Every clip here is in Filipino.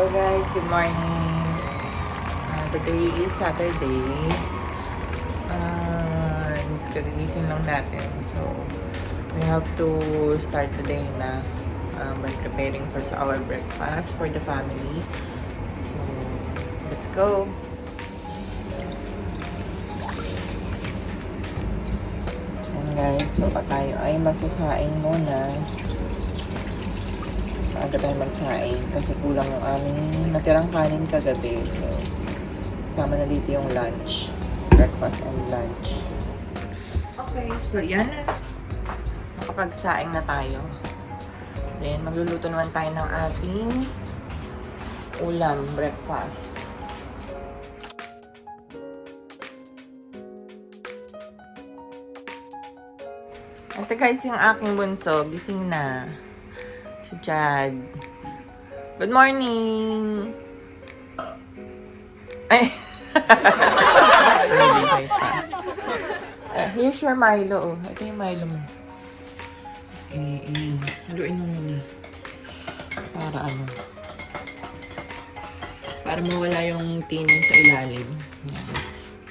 Hello guys, good morning. Today is Saturday. Kagigising lang natin. So, we have to start the day na by preparing for our breakfast for the family. So, let's go. And guys, so tayo ay magsasaing muna. Maaga tayo magsaing kasi kulang yung aming natirang kanin kagabi. So, sama na dito yung lunch. Breakfast and lunch. Okay, so yan na. Nakapagsaing na tayo. Then, magluluto naman tayo ng ating ulam, breakfast. Ito guys, yung aking bunso, gising na. Si Chad. Good morning! Ay! Here's your Milo. Ito yung Milo mo. Haluin mo muna. Para ano? Para mawala yung tinin sa ilalim. Yan.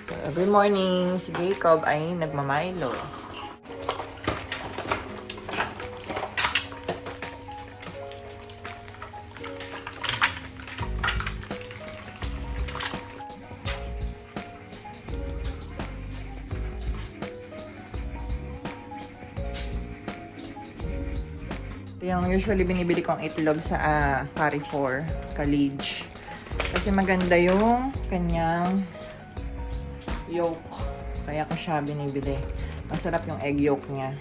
So, every morning, si Jacob ay nagmamilo. Ito yung usually binibili kong itlog sa Carrefour, Calige. Kasi maganda yung kanyang yolk. Kaya ko siya binibili. Masarap yung egg yolk niya.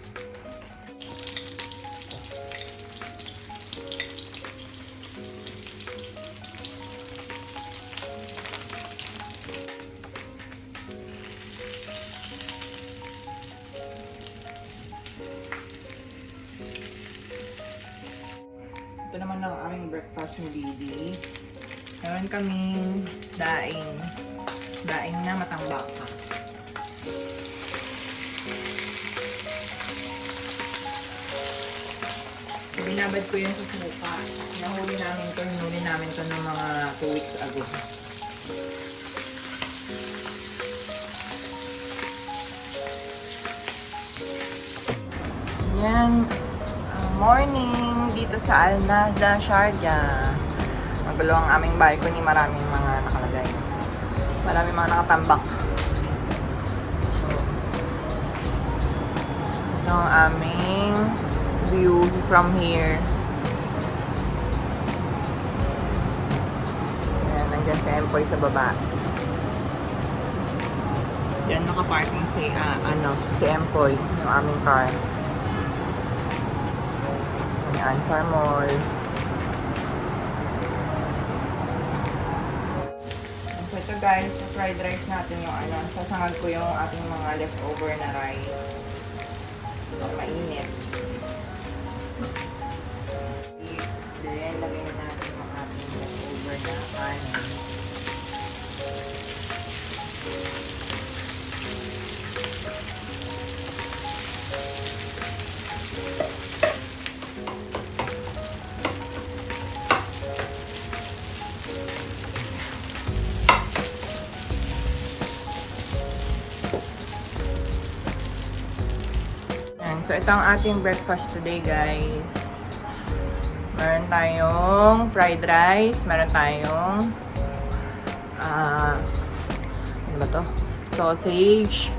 Ito naman ang aming breakfast ng baby. Meron kaming daing. Daing na matambaka. Binabad ko yun sa suka. Hinuli namin to ng mga 2 weeks ago. Yan. Morning dito sa Al-Nahda, Sharjah. Magulo ang aming balcony, maraming mga nakalagay. Maraming mga nakatambak. So, ito ang aming view from here. Ayan, nandyan si Empoy sa baba. Diyan nakaparking si Empoy, yung aming car. Answer Mall. So ito guys, fried rice natin yung sasangag ko yung ating mga leftover na rice. Mainit. Then, lagay natin yung ating leftover na kanin. So, ito ang ating breakfast today, guys. Meron tayong fried rice. Meron tayong ano ba to? Sausage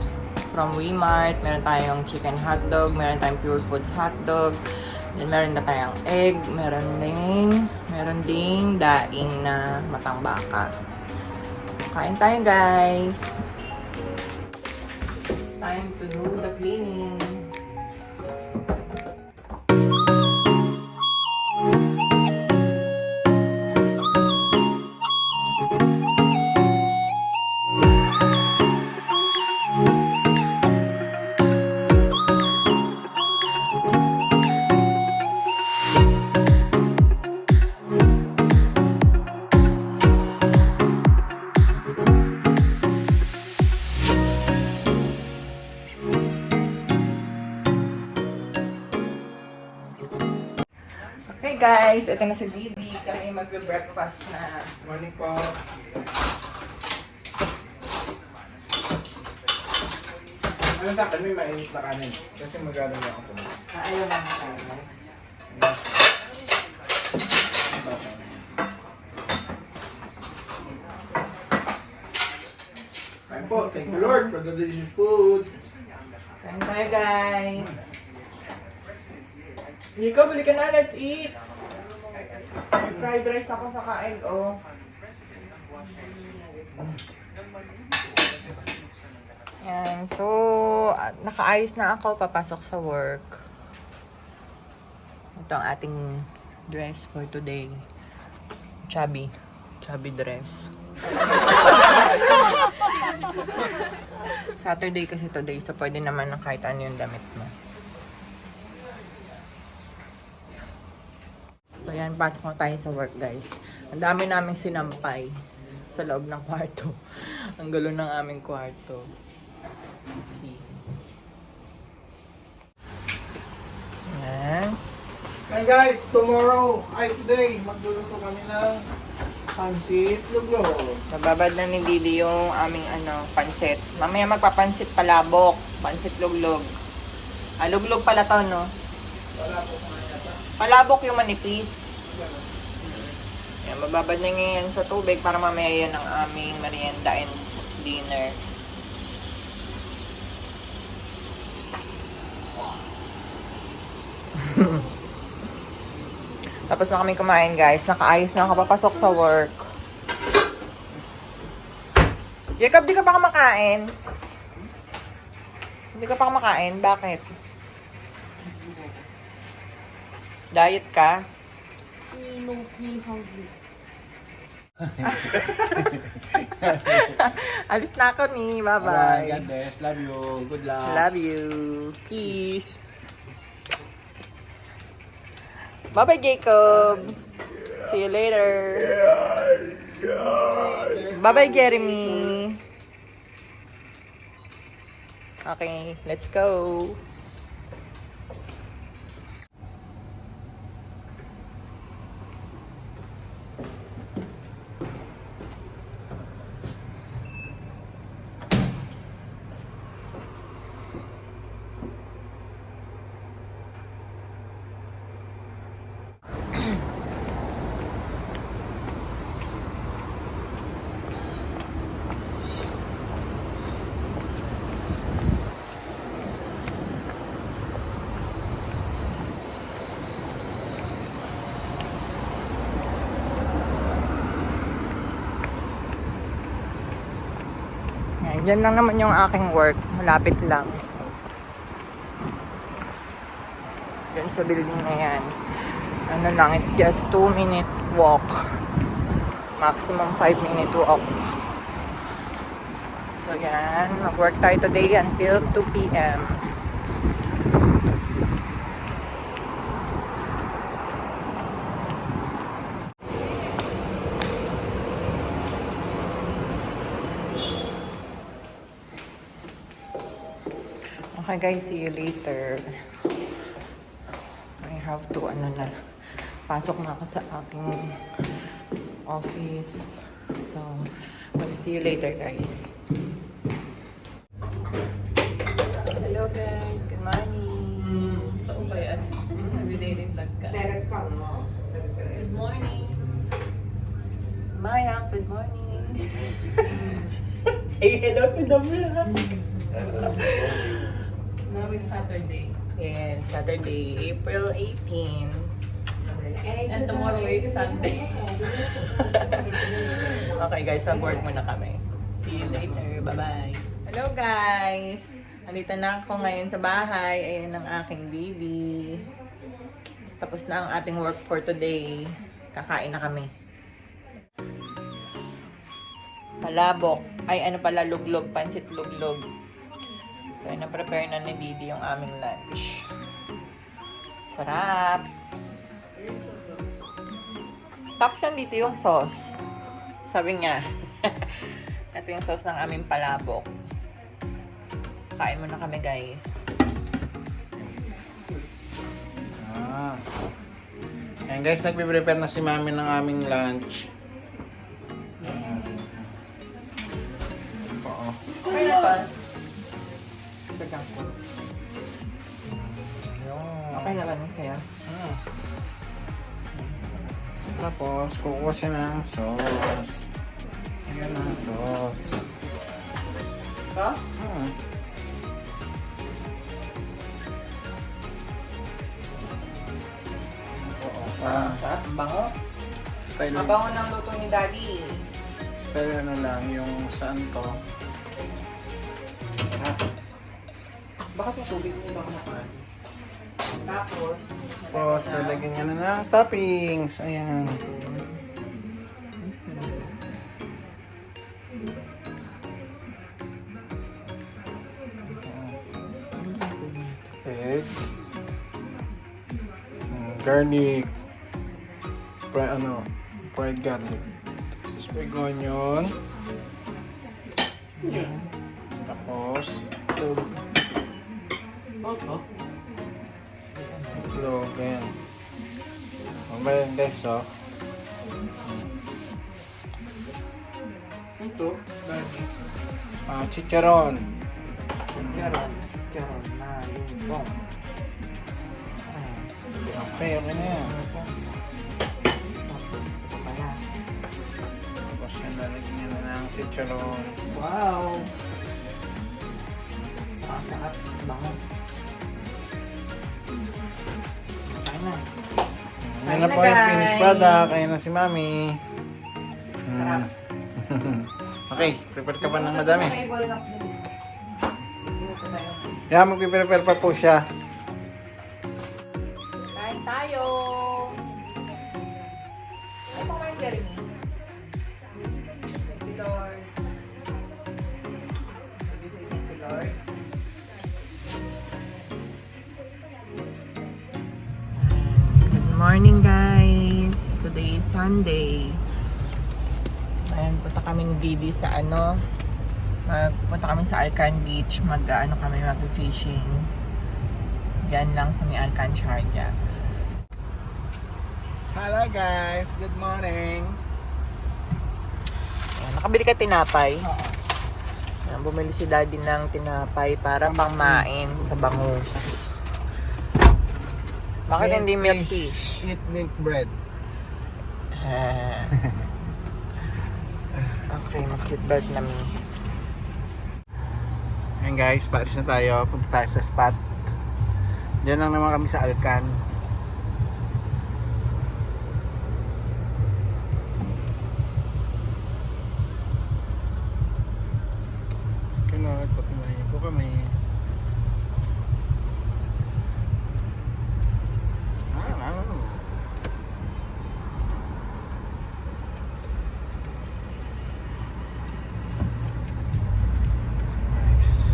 from Weimart. Meron tayong chicken hotdog. Meron tayong Pure Foods hotdog. Then, meron na tayong egg. Meron ding daing na matambaka. Kain tayo, guys. It's time to do the cleaning. guys, ito na si Didi. Kami mag-breakfast na. Morning po. Ano sa akin, may mainit na kanin. Kasi magano na ako po. Ayaw na tayo guys. Kain po. Thank you Lord for the delicious food. Kain tayo guys. Nico, buli ka na. Let's eat. May fried rice ako sa kain, oh. Yan. So, nakaayos na ako. Papasok sa work. Ito ang ating dress for today. Chubby. Chubby dress. Saturday kasi today, so pwede naman na kahit ano yung damit mo. So yan, pasok na tayo sa work guys. Ang dami naming sinampay sa loob ng kwarto. Ang gulo ng aming kwarto. See. Yan. Hey guys, today, magluluto kami ng pansit luglog. Nababad na ni Didi yung aming pansit. Mamaya magpapansit palabok. Pansit luglog. Ah, luglog pala to, no? Wala po mga yata. Palabok yung manipis. Yan, mababad na ngayon sa tubig para mamaya yan ang aming merienda and dinner. Tapos na kami kumain guys. Nakaayos na ako papasok sa work. Jacob, di ka pa kumakain? Hindi ka pa kumakain? Bakit? Diet ka? No feel hungry. Alis na ako ni. Alright, Bye-bye. God bless. Love you. Good luck. Love you. Kiss. Bye-bye, Jacob. See you later. Bye-bye, Jeremy. Okay, let's go. Yan lang naman yung aking work. Malapit lang. Yan sa building na yan. Ano lang, it's just 2-minute walk. Maximum 5-minute walk. So yan, mag-work tayo today until 2 p.m. Okay guys, see you later. I have to pasok na ako sa aking office. So, we'll see you later guys. Hello guys, good morning. Saan ba yan? Everyday vlog ka. Good morning. Maya, good morning. Say hello to the vlog. Now is Saturday. Yes, Saturday, April 18. And tomorrow is Sunday. Okay guys, mag-work muna kami. See you later. Bye-bye. Hello guys! Nandito na ako ngayon sa bahay. Ayan ang aking baby. Tapos na ang ating work for today. Kakain na kami. Palabok. Ay, ano pala, luglog. Pansit luglog. So, na-prepare na ni Didi yung aming lunch. Sarap! Tapos dito yung sauce. Sabi niya. Ito yung sauce ng aming palabok. Kain muna kami guys. Ayan guys, nagpe-prepare na si Mami ng aming lunch. Ayan. Oo. Okay na ba? Sagang ko. Yun. Okay na lang sa'yo. Ah. Tapos, kukuha siya ng sauce. Ayan ang sauce. Ito? Ah. Oo. Parang Sa bango. style, Mabango ng luto ni Daddy. style ano lang, yung saan to. Bakit yung tubig mo ba naman? Tapos, Tapos, lalagyan niya na ng toppings. Ayan. Egg. Garlic. Fried garlic. Sprig onion. Tapos, itlog. Ayan. Ano ba yan guys, oh? Ito, Daddy. Chicharon. Charon na lumpong. Okay, okay na yan. Tapos, ito pala. Tapos yan, lalagyan niya na ng chicharon. Wow! Nakasarap. Bango. Kain na. Yan na po yung finished product. Ayan na si Mami. Sarap. Okay, prepare ka pa ng madami. May ball lock din. Sino pa tayo? Yan, magpiprepare pa po siya. Kain tayo! Ano pa kayo, Jeremy? Thank you, Lord. Thank you, Lord. Good morning, guys! Today is Sunday. Ayan, punta kaming Didi sa punta kami sa Alcan Beach, mag-fishing. Diyan lang sa may Alcan, Sharjah. Hello guys, good morning. Ayan, nakabili ka tinapay? Ayan, bumili si Daddy ng tinapay para pangmain sa bangus. Bakit hindi milk fish? Eat milk bread. Ah. Okay, mag-seatbelt namin. Ayan guys, paalis na tayo. Punta tayo sa spot. Diyan lang naman kami sa Alcan. Kailangan patunayan po kami. Nice.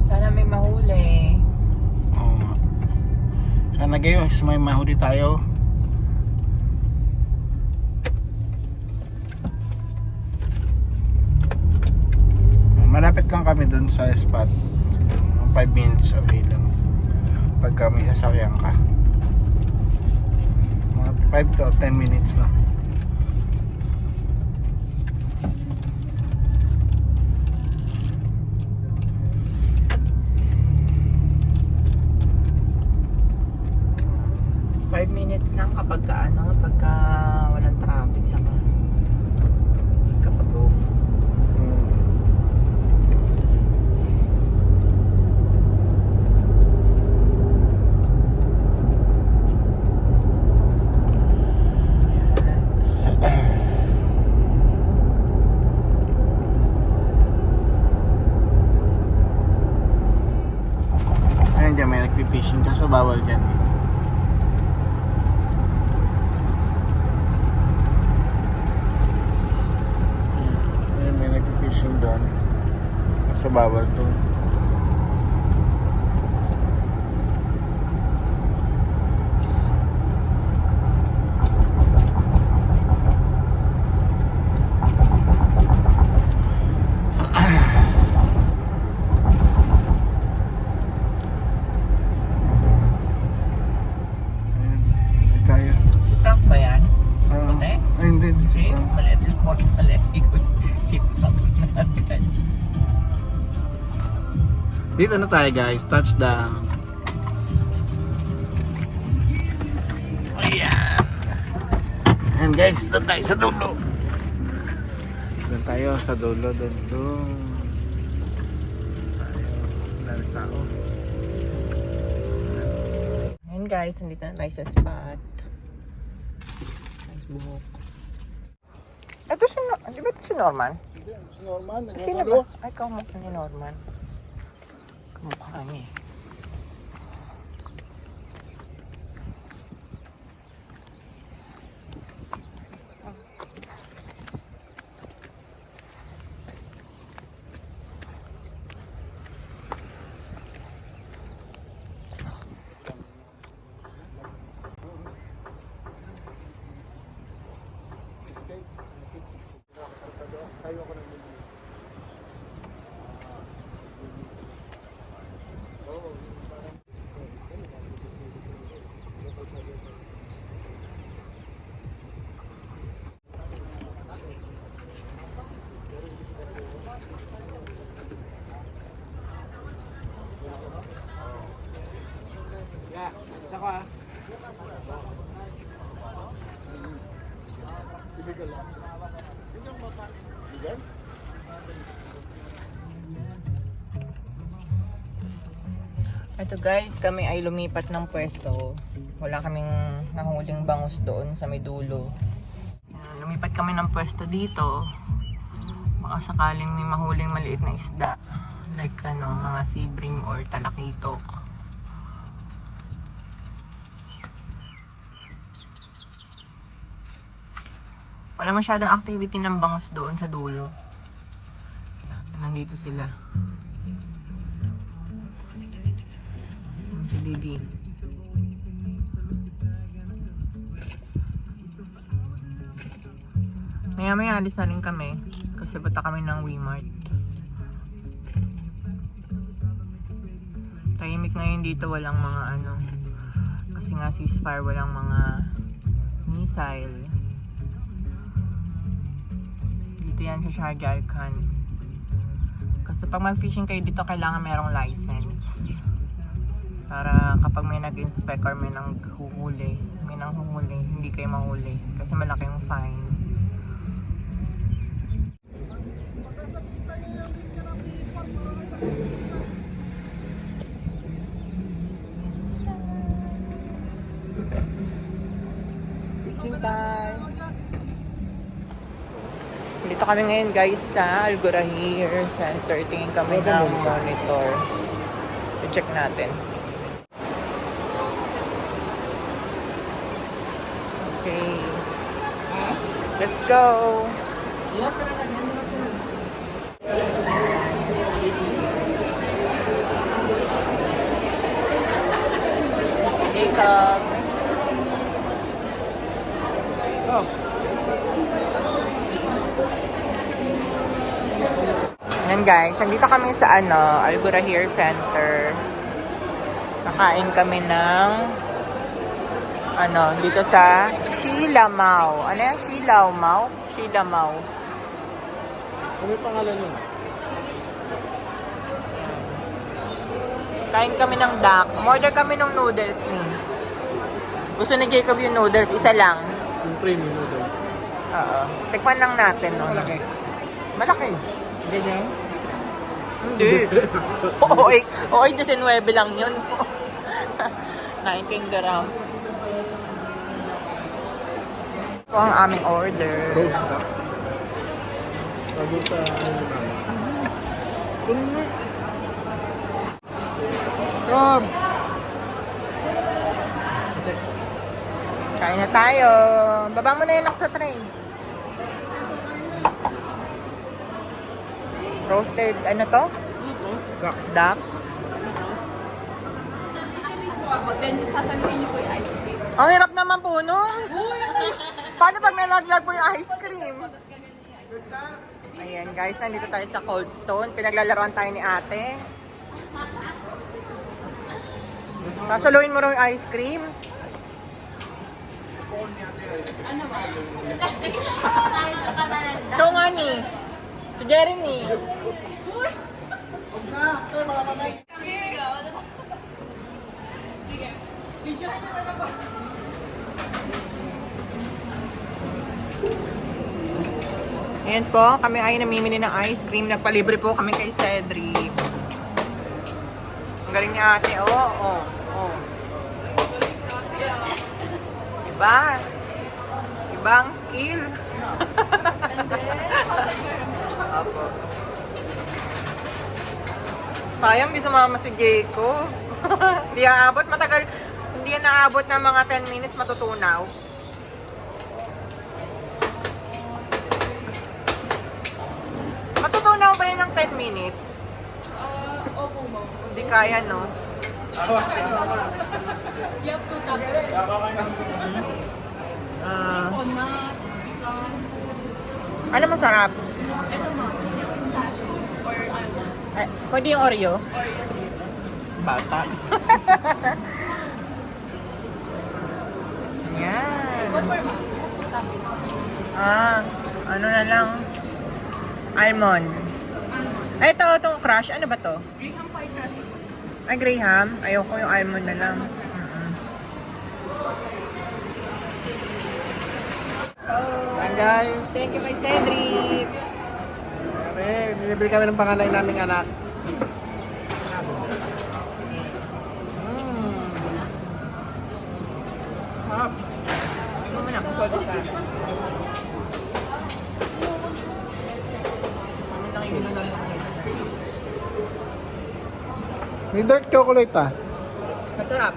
Sana may mahuli. Oo nga. Sana guys, may mahuli tayo. Malapit lang kami dun sa spot. 5 minutes away lang. Pag kami sasakyan ka. Mga 5 to 10 minutes na. Minutes lang kapag pagka walang traffic sa kapag home. Ayun dyan, may nagpipishing kaso bawal dyan eh. Ayun, may nagpipishing doon. Kaso bawal doon. Maliit yung port pala. Sipak na agad. Dito na tayo guys, touchdown. Ayan. And guys, doon tayo sa dulo. Doon tayo sa dulo, doon. Dami tao. Ayan guys, nandito na tayo sa spot. Nice buhok. Ito si, di ba ito si Norman? Norman, Sino ba? Ay, kamukha ni Norman. Kamukha niya. Isa ko ah. Ito guys, kami ay lumipat ng pwesto. Wala kaming nahuling bangus doon sa may dulo. Lumipat kami ng pwesto dito. Baka sakaling may mahuling maliit na isda. Like mga sea bream or talakitok. Wala masyadong activity ng bangus doon sa dulo. Nandito sila. Si Didi. Maya alis na rin kami. Kasi bata kami ng Wmart. Tahimik ngayon dito, walang mga kasi nga ceasefire, walang mga missile. Dito yan sa Sharjah Al Khan. Kasi pag mag-fishing kayo dito, kailangan merong license. Para kapag may nag-inspect or may nanghuhuli, hindi kayo mahuli. Kasi malaking fine. Fishing time! Dito kami ngayon guys sa Al Ghurayr Center. Tingin kami ng monitor. I-check natin. Okay. Let's go! Okay, so yan guys, nandito kami sa Al Ghurayr Center. Nakain kami ng dito sa Shilamau. Ano yan? Shilamau? Shilamau. Ano yung pangalan nun? Kain kami ng duck. Order kami ng noodles ni. Gusto ni Jacob yung noodles, isa lang. Yung premium noodles. Oo. Tikman lang natin, no? Malaki. Malaki. Ganyan? Hindi. Okay, 19 lang yun. 19 grams. Ito ang aming order. Roast duck. Bago sa kunin mo. Come! Kain na tayo. Baba mo na yun ako sa train. Roasted, ano to? Duck. Duck. Then, sasabihin niyo po yung ice cream. Ang hirap naman po nun. Paano pag nalaglag po yung ice cream? Ayan guys, nandito tayo sa Cold Stone. Pinaglalaroan tayo ni ate. Sasuluin mo rin yung ice cream. Ano ba? Ikaw nga ni. Si Jeremy. Huwag na, ito mga kamay. Sige. Video ka na ba? Ayan po, kami ay namimili ng ice cream. Nagpalibre po kami kay Cedric. Ang galing ni ate. Oo. Diba? Ibang skill. Opo. Sayang, di sumama si Jayco. Hindi aabot, matagal. Hindi yan naabot ng mga 10 minutes, matutunaw. Matutunaw ba yan ng 10 minutes? Opo mo. Hindi kaya, no? You have to tap it. Ah, O nuts, pecans. ano masarap? Ito mo, kasi yung pistachio or almonds. Eh, pwede yung Oreo? Or yes, Bata. Yan. one more month. You have to tap it. Ano na lang? Almond. Almonds. Ay, itong crush. Ano ba to? Graham pie crust. Ay, Graham. Ayoko yung almond na lang. Yan guys. Thank you, my Cedric. Dinibili kami ng panganay naming anak. Hop. Ano mo na? Kusod ka. Kami lang yung lang. May dark chocolate ah. Masarap.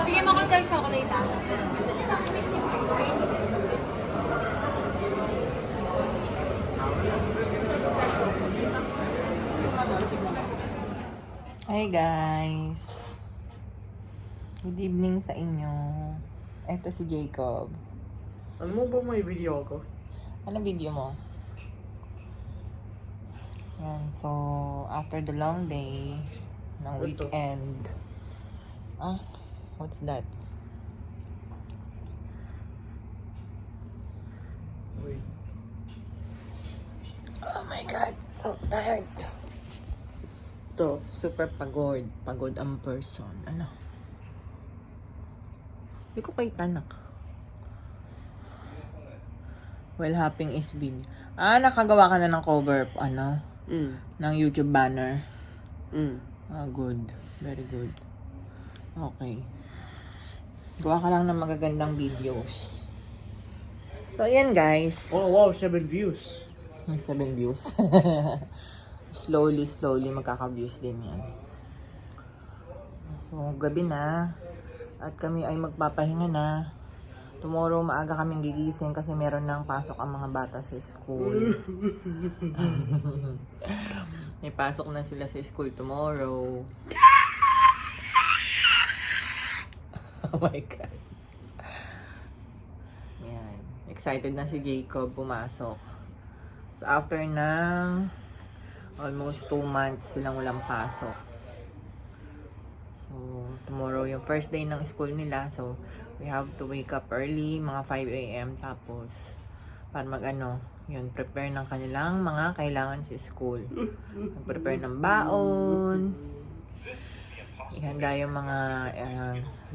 Bigyan mo ko dark chocolate ah. Hi guys. Good evening sa inyo. Ito si Jacob. Ano mo ba may video ko? Anong video mo? Yan, so after the long day ng Ito. weekend. What's that? Wait. Oh my god, so tired. Ito. Super pagod. Pagod ang person. Ano? Hindi ko kay tanak. Well, hopping is video. Nakagawa ka na ng cover, ng YouTube banner. Good. Very good. Okay. Gawa ka lang ng magagandang videos. So, ayan guys. Oh wow, 7 views. May 7 views. slowly magkaka-views din yan. So, gabi na. At kami ay magpapahinga na. Tomorrow, maaga kaming gigising kasi meron nang pasok ang mga bata sa school. May pasok na sila sa school tomorrow. Oh my God. Yan. Excited na si Jacob pumasok. So, after ng almost 2 months silang walang pasok. So, tomorrow yung first day ng school nila. So, we have to wake up early, mga 5 a.m. Tapos, para yun, prepare ng kanilang mga kailangan sa school. Mag-prepare ng baon. Ihanda yung mga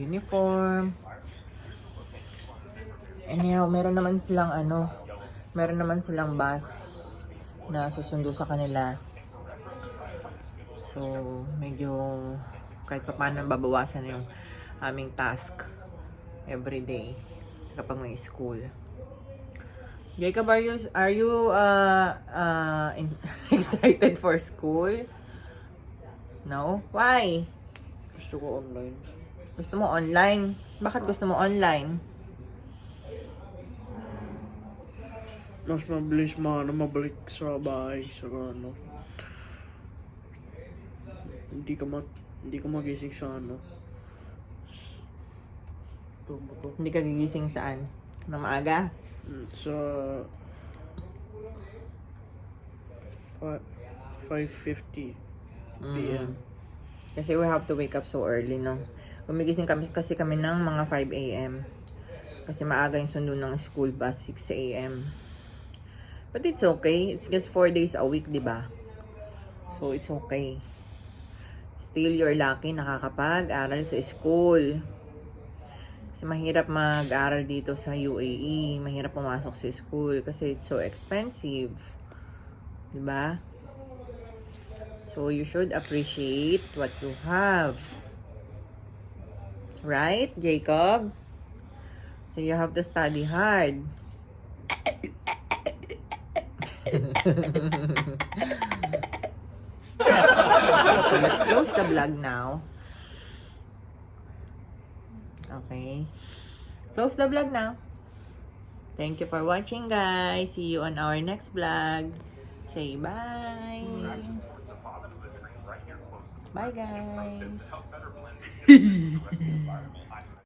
uniform. Anyhow, meron naman silang bus na susundo sa kanila. So, medyo kahit pa paano babawasan yung aming task every day kapag may school. Jacob, are you excited for school? No? Why? Gusto ko online. Gusto mo online? Bakit gusto mo online? Mas mabilis mabalik sa bahay sa Hindi ka magising sa Hindi ka gigising saan? Na maaga? Sa 5:50 Mm. p.m. Kasi we have to wake up so early, no? Gumigising kami ng mga 5 a.m. Kasi maaga yung sundo ng school bus, 6 a.m. But it's okay. It's just 4 days a week, di ba? So, it's okay. Still, you're lucky nakakapag-aral sa school. Kasi mahirap mag-aral dito sa UAE. Mahirap pumasok sa school kasi it's so expensive. Di ba? So, you should appreciate what you have. Right, Jacob? So, you have to study hard. So, let's close the vlog now. Okay. Close the vlog now. Thank you for watching, guys. See you on our next vlog. Say bye. Bye, guys.